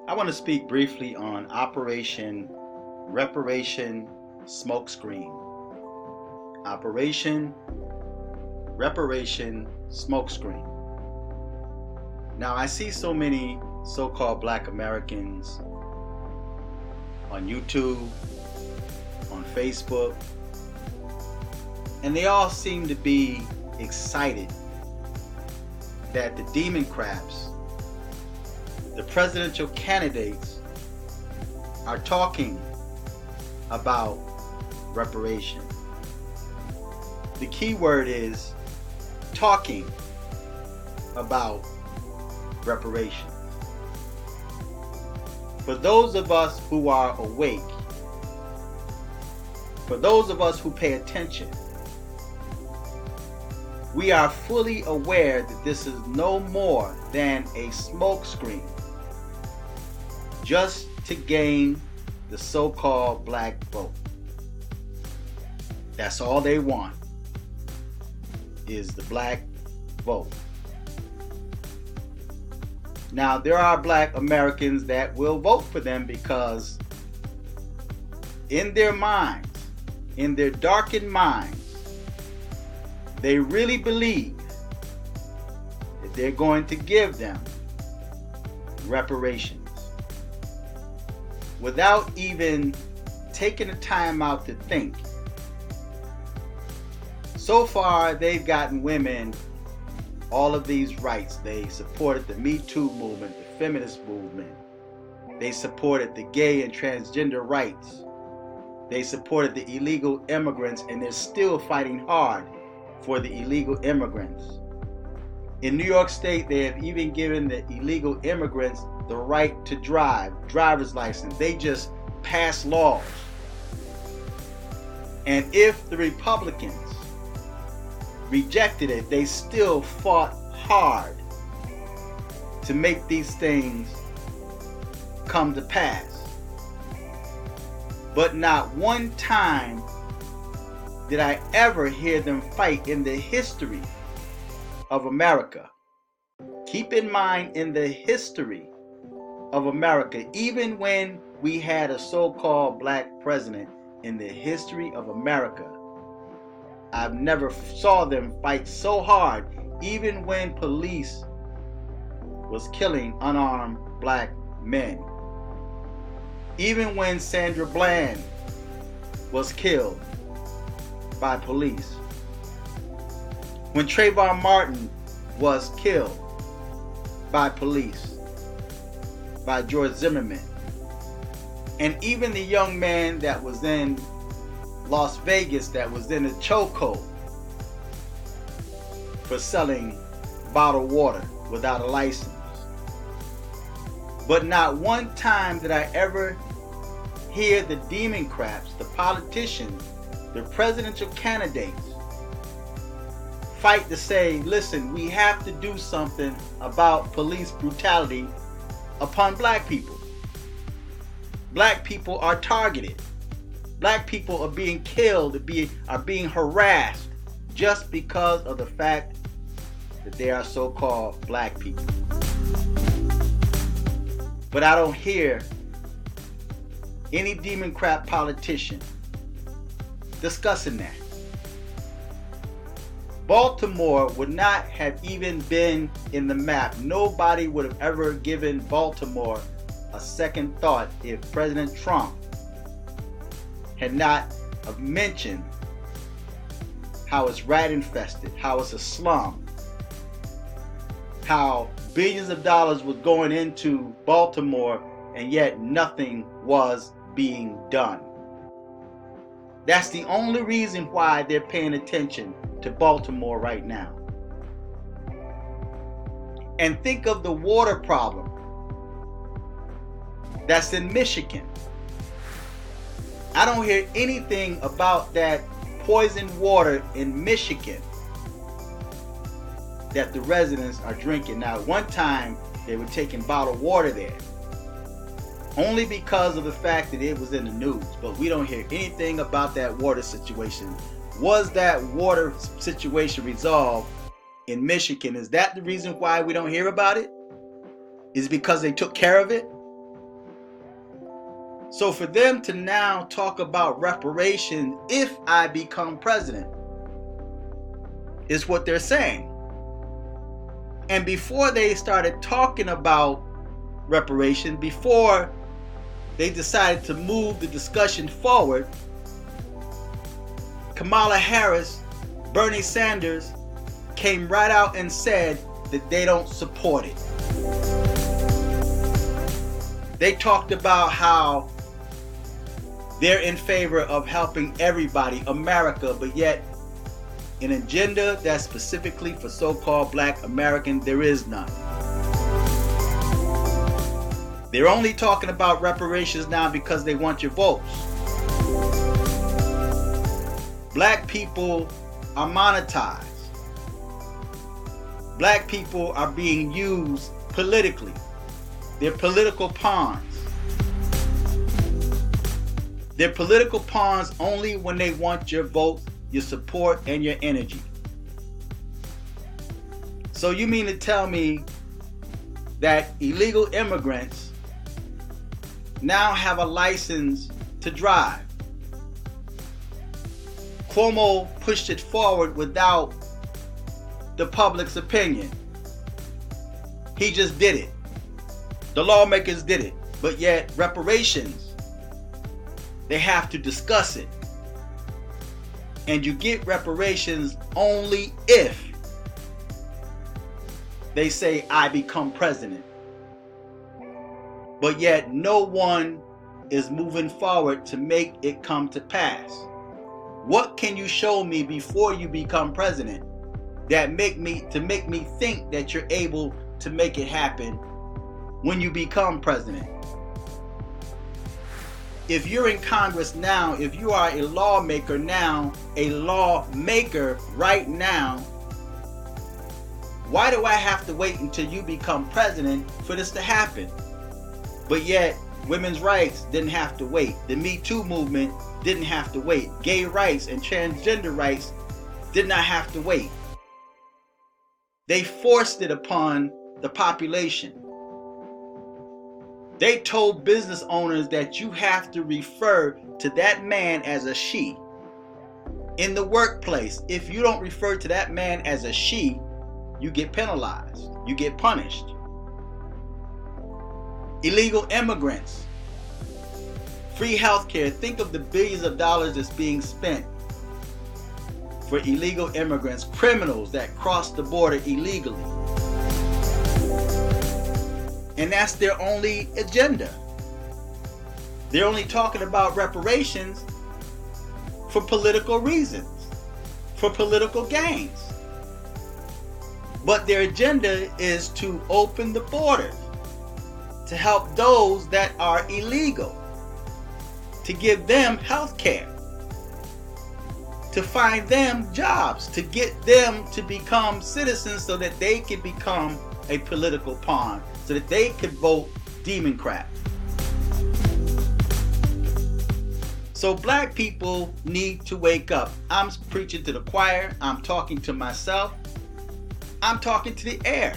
I want to speak briefly on Operation Reparation Smokescreen. Operation Reparation Smokescreen. Now, I see so many so-called Black Americans on YouTube, on Facebook, and they all seem to be excited that the Democrats, the presidential candidates, are talking about reparation. The key word is talking about reparation. For those of us who are awake, for those of us who pay attention, we are fully aware that this is no more than a smokescreen just to gain the so-called black vote. That's all they want, is the black vote. Now, there are Black Americans that will vote for them because in their minds, in their darkened minds, they really believe that they're going to give them reparations without even taking the time out to think. So far, they've gotten women all of these rights. They supported the Me Too movement, the feminist movement. They supported the gay and transgender rights. They supported the illegal immigrants, and they're still fighting hard for the illegal immigrants. In New York State, they have even given the illegal immigrants the right to drive, driver's license. They just passed laws. And if the Republicans rejected it, they still fought hard to make these things come to pass. But not one time did I ever hear them fight in the history of America. Keep in mind, in the history of America, even when we had a so-called black president in the history of America, I've never saw them fight so hard, even when police was killing unarmed black men. Even when Sandra Bland was killed by police. When Trayvon Martin was killed by police, by George Zimmerman. And even the young man that was in Las Vegas that was in a chokehold for selling bottled water without a license. But not one time did I ever hear the Democrats, the politicians, the presidential candidates fight to say, listen, we have to do something about police brutality upon black people. Black people are targeted. Black people are being killed, are being harassed just because of the fact that they are so-called black people. But I don't hear any Democrat politician discussing that. Baltimore would not have even been in the map. Nobody would have ever given Baltimore a second thought if President Trump had not have mentioned how it's rat infested, how it's a slum, how billions of dollars was going into Baltimore and yet nothing was being done. That's the only reason why they're paying attention to Baltimore right now. And think of the water problem that's in Michigan. I don't hear anything about that poisoned water in Michigan that the residents are drinking. Now, at one time, they were taking bottled water there, only because of the fact that it was in the news. But we don't hear anything about that water situation. Was that water situation resolved in Michigan? Is that the reason why we don't hear about it? Is it because they took care of it? So for them to now talk about reparation if I become president is what they're saying. And before they started talking about reparation, before they decided to move the discussion forward, Kamala Harris, Bernie Sanders came right out and said that they don't support it. They talked about how they're in favor of helping everybody, America, but yet an agenda that's specifically for so-called Black American, there is none. They're only talking about reparations now because they want your votes. Black people are monetized. Black people are being used politically. They're political pawns. They're political pawns only when they want your vote, your support, and your energy. So you mean to tell me that illegal immigrants now have a license to drive? Cuomo pushed it forward without the public's opinion. He just did it. The lawmakers did it. But yet reparations, they have to discuss it. And you get reparations only if they say, I become president. But yet no one is moving forward to make it come to pass. What can you show me before you become president that make me think that you're able to make it happen when you become president? If you're in Congress now, if you are a lawmaker now, a lawmaker right now, why do I have to wait until you become president for this to happen? But yet, women's rights didn't have to wait. The Me Too movement didn't have to wait. Gay rights and transgender rights did not have to wait. They forced it upon the population. They told business owners that you have to refer to that man as a she. In the workplace, if you don't refer to that man as a she, you get penalized. You get punished. Illegal immigrants. Free healthcare. Think of the billions of dollars that's being spent for illegal immigrants, criminals that cross the border illegally. And that's their only agenda. They're only talking about reparations for political reasons, for political gains. But their agenda is to open the borders, to help those that are illegal, to give them health care, to find them jobs, to get them to become citizens so that they can become a political pawn, so that they could vote Democrat. So black people need to wake up. I'm preaching to the choir. I'm talking to myself. I'm talking to the air.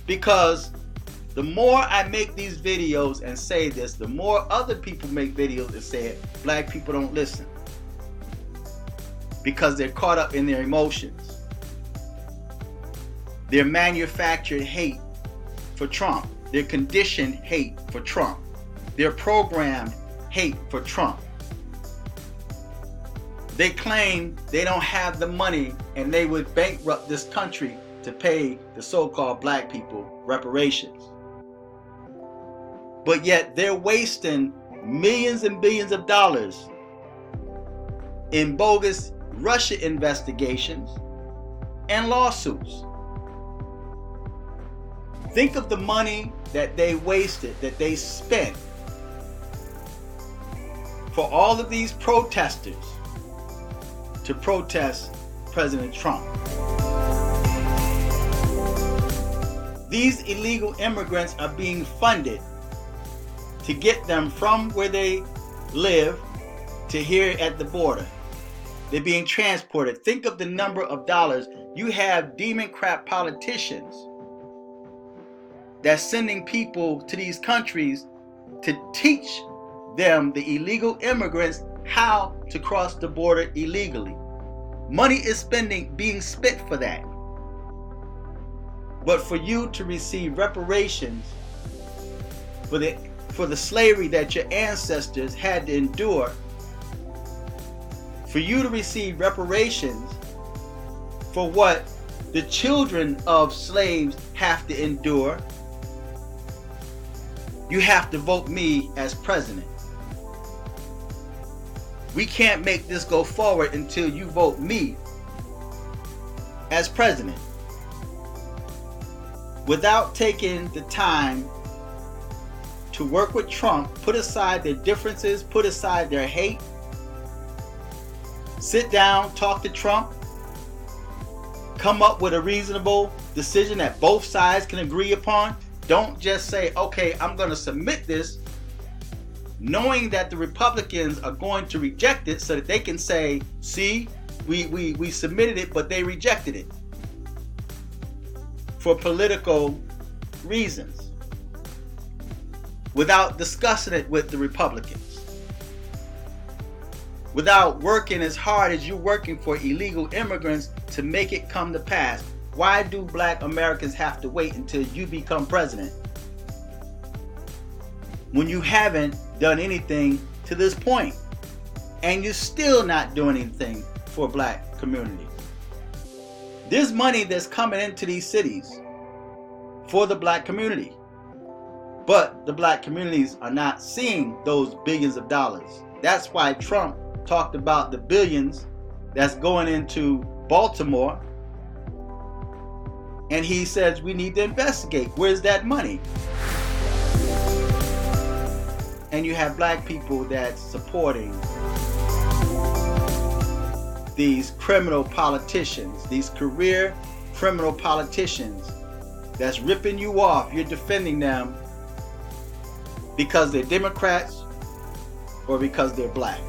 Because the more I make these videos and say this, the more other people make videos and say it, black people don't listen. Because they're caught up in their emotions. They're manufactured hate for Trump. They're conditioned hate for Trump. They're programmed hate for Trump. They claim they don't have the money and they would bankrupt this country to pay the so-called black people reparations. But yet they're wasting millions and billions of dollars in bogus Russia investigations and lawsuits. Think of the money that they wasted, that they spent for all of these protesters to protest President Trump. These illegal immigrants are being funded to get them from where they live to here at the border. They're being transported. Think of the number of dollars. You have Democrat politicians that's sending people to these countries to teach them, the illegal immigrants, how to cross the border illegally. Money is being spent for that. But for you to receive reparations for the slavery that your ancestors had to endure, for you to receive reparations for what the children of slaves have to endure, you have to vote me as president. We can't make this go forward until you vote me as president. Without taking the time to work with Trump, put aside their differences, put aside their hate, sit down, talk to Trump, come up with a reasonable decision that both sides can agree upon. Don't just say, okay, I'm going to submit this, knowing that the Republicans are going to reject it so that they can say, see, we submitted it, but they rejected it for political reasons, without discussing it with the Republicans, without working as hard as you're working for illegal immigrants to make it come to pass. Why do black Americans have to wait until you become president when you haven't done anything to this point, and you're still not doing anything for black community? There's money that's coming into these cities for the black community, but the black communities are not seeing those billions of dollars. That's why Trump talked about the billions that's going into Baltimore, and he says we need to investigate where's that money. And you have black people that's supporting these criminal politicians, these career criminal politicians that's ripping you off. You're defending them because they're Democrats or because they're black.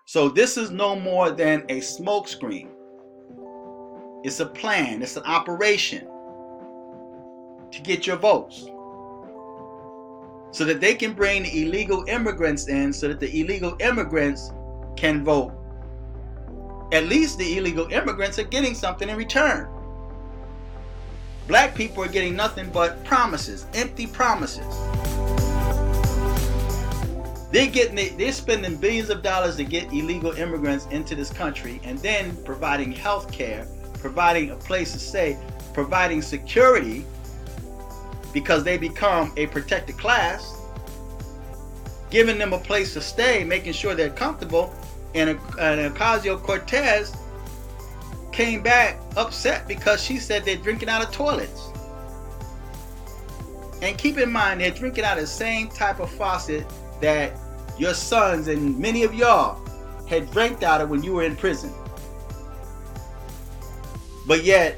So this is no more than a smokescreen. It's a plan, it's an operation to get your votes, so that they can bring the illegal immigrants in, so that the illegal immigrants can vote. At least the illegal immigrants are getting something in return. Black people are getting nothing but promises, empty promises. They're spending billions of dollars to get illegal immigrants into this country, and then providing health care, providing a place to stay, providing security, because they become a protected class, giving them a place to stay, making sure they're comfortable. And Ocasio-Cortez came back upset because she said they're drinking out of toilets. And keep in mind, they're drinking out of the same type of faucet that your sons and many of y'all had drank out of when you were in prison. But yet,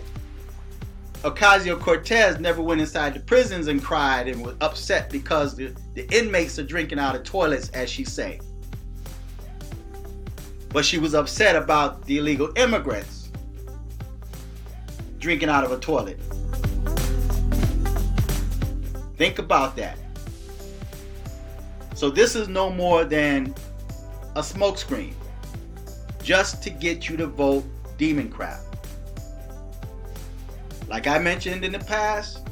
Ocasio-Cortez never went inside the prisons and cried and was upset because the inmates are drinking out of toilets, as she say. But she was upset about the illegal immigrants drinking out of a toilet. Think about that. So this is no more than a smokescreen, just to get you to vote demon crap. Like I mentioned in the past,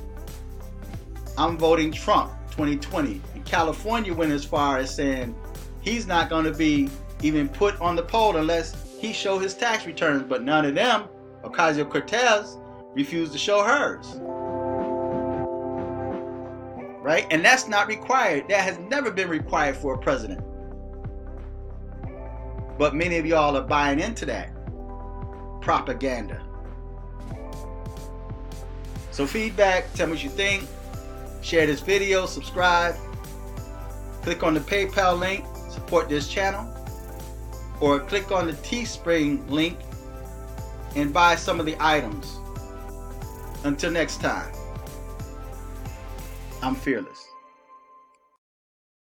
I'm voting Trump 2020. And California went as far as saying he's not going to be even put on the poll unless he show his tax returns. But none of them, Ocasio-Cortez, refused to show hers. Right? And that's not required. That has never been required for a president. But many of y'all are buying into that propaganda. So feedback, tell me what you think. Share this video, subscribe. Click on the PayPal link, support this channel. Or click on the Teespring link and buy some of the items. Until next time, I'm fearless.